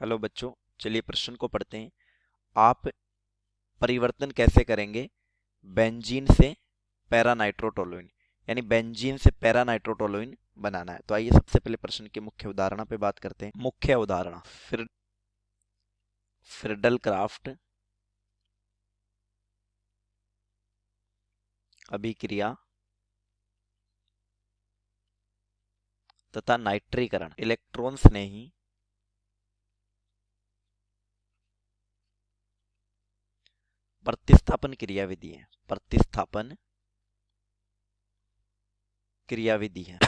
Hello बच्चों, चलिए प्रश्न को पढ़ते हैं। आप परिवर्तन कैसे करेंगे बेंजीन से पैरानाइट्रोटोलुइन, यानी बेंजीन से पैरानाइट्रोटोलुइन बनाना है। तो आइए सबसे पहले प्रश्न के मुख्य उदाहरण पे बात करते हैं। मुख्य उदाहरण फ्रिडल क्राफ्ट अभिक्रिया तथा नाइट्रीकरण। इलेक्ट्रॉन्स ने ही प्रतिस्थापन क्रियाविधि है। प्रतिस्थापन क्रियाविधि है।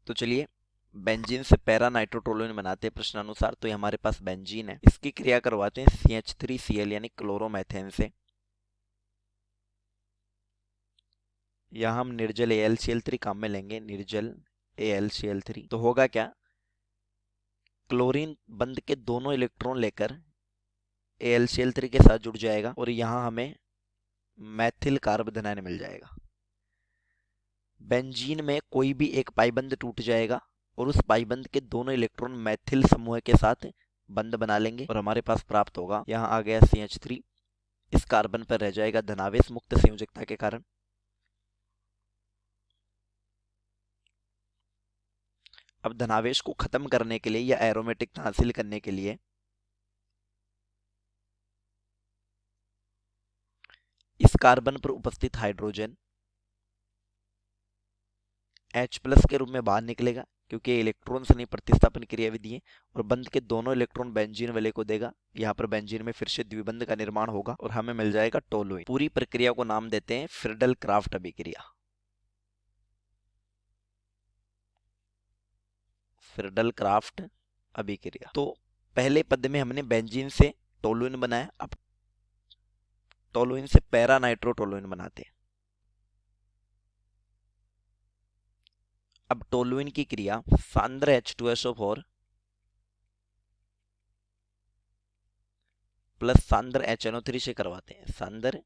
तो चलिए बेंजीन से पैरानाइट्रोटोलुइन बनाते हैं प्रश्नानुसार। तो ये हमारे पास बेंजीन है, इसकी क्रिया करवाते हैं CH3Cl यानी क्लोरोमेथेन से। यहाँ हम निर्जल AlCl3 काम में लेंगे, निर्जल AlCl3। तो होगा क्या, क्लोरीन बंध के दोनों इलेक्ट्रॉन लेकर AlCl3 के साथ जुड़ जाएगा और यहाँ हमें मैथिल कार्बोनाइन मिल जाएगा। बेंजीन में कोई भी एक पाइबंध टूट जाएगा और उस पाइबंध के दोनों इलेक्ट्रॉन मैथिल समूह के साथ बंध बना लेंगे और हमारे पास प्राप्त होगा, यहाँ आ गया CH3। इस कार्बन पर रह जाएगा धनावेश मुक्त संयोजकता के कारण। अब धनावेश को खत्म करने के लिए या एरोमेटिक हासिल करने के लिए इस कार्बन पर उपस्थित हाइड्रोजन H+ के रूप में बाहर निकलेगा, क्योंकि इलेक्ट्रॉन से नहीं प्रतिस्थापन क्रियाविधि है, और बंध के दोनों इलेक्ट्रॉन बेंजीन वाले को देगा। यहाँ पर बेंजीन में फिर से द्विबंध का निर्माण होगा और हमें मिल जाएगा टोलुइन। पूरी प्रक्रिया को नाम देते हैं फ्रिडल क्राफ्ट अभिक्रिया। फ्रिडल क्राफ्ट अभिक्रिया। तो पहले पद में हमने बेंजीन से टोलुइन बनाया, अब टोलुइन से पैरानाइट्रोटोलुइन बनाते हैं। अब टोलुइन की क्रिया सांद्र H2SO4 प्लस सांद्र HNO3 से करवाते हैं। सांद्र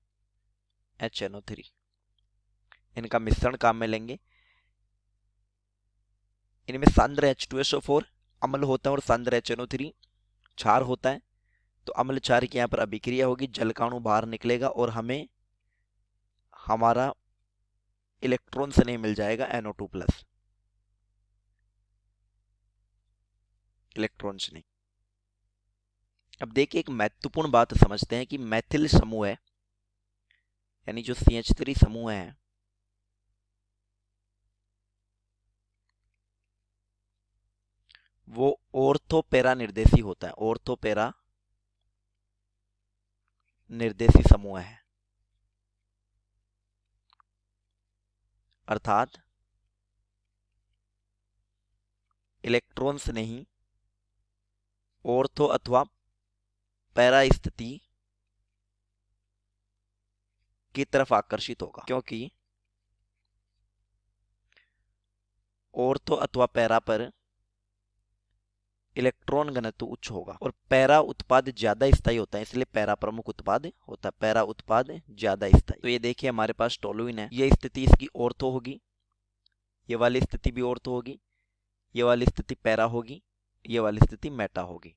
HNO3, इनका मिश्रण काम में लेंगे। इनमें सांद्र H2SO4 अम्ल होता है और सांद्र HNO3 क्षार होता है। तो अम्ल क्षार की यहाँ पर अभिक्रिया होगी, जल का अणु बाहर निकलेगा और हमें हमारा इलेक्ट्रॉन से नहीं मिल जाएगा NO2+। इलेक्ट्रॉन से नहीं। अब देखिए एक महत्वपूर्ण बात समझते हैं कि मैथिल समूह है, यानी जो CH3 समूह है, वो ऑर्थो पैरा निर्देशी होता है। ऑर्थो पैरा निर्देशी समूह है, अर्थात इलेक्ट्रॉन से नहीं ऑर्थो अथवा पैरा स्थिति की तरफ आकर्षित होगा, क्योंकि ऑर्थो अथवा पैरा पर इलेक्ट्रॉन घनत्व उच्च होगा और पैरा उत्पाद ज्यादा स्थायी होता है, इसलिए पैरा प्रमुख उत्पाद होता है। पैरा उत्पाद ज्यादा स्थायी। तो ये देखिए हमारे पास टोलुइन है, ये स्थिति इसकी ऑर्थो होगी, ये वाली स्थिति भी ऑर्थो होगी, ये वाली स्थिति पैरा होगी, ये वाली स्थिति मेटा होगी,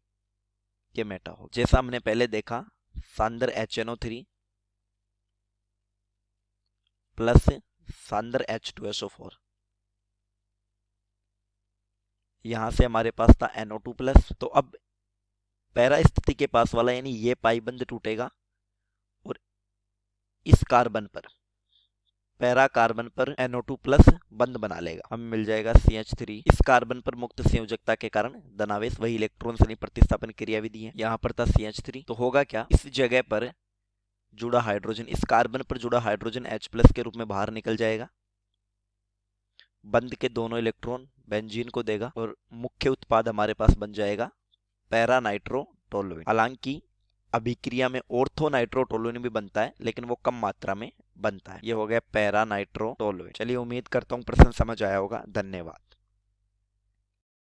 ये मेटा होगी। जैसा हमने पहले देखा, सांद्र HNO3 प्लस सांद्र H2SO4, यहां से हमारे पास था NO2+। तो अब पैरा स्थिति के पास वाला यानी ये पाइबंध टूटेगा और इस कार्बन पर, पैरा कार्बन पर NO2+ बंध बना लेगा, हमें मिल जाएगा CH3। इस कार्बन पर मुक्त संयोजकता के कारण धनावेश वही इलेक्ट्रॉन से नहीं प्रतिस्थापन क्रियाविधि है, यहाँ पर था CH3। तो होगा क्या, इस जगह पर जुड़ा हाइड्रोजन, इस कार्बन पर जुड़ा हाइड्रोजन H+ के रूप में बाहर निकल जाएगा, बंध के दोनों इलेक्ट्रॉन बेंजीन को देगा और मुख्य उत्पाद हमारे पास बन जाएगा पैरानाइट्रोटोलुइन। हालांकि अभिक्रिया में ऑर्थोनाइट्रोटोलुइन भी बनता है, लेकिन वो कम मात्रा में बनता है। ये हो गया पैरानाइट्रोटोलुइन। चलिए उम्मीद करता हूँ प्रश्न समझ आया होगा। धन्यवाद।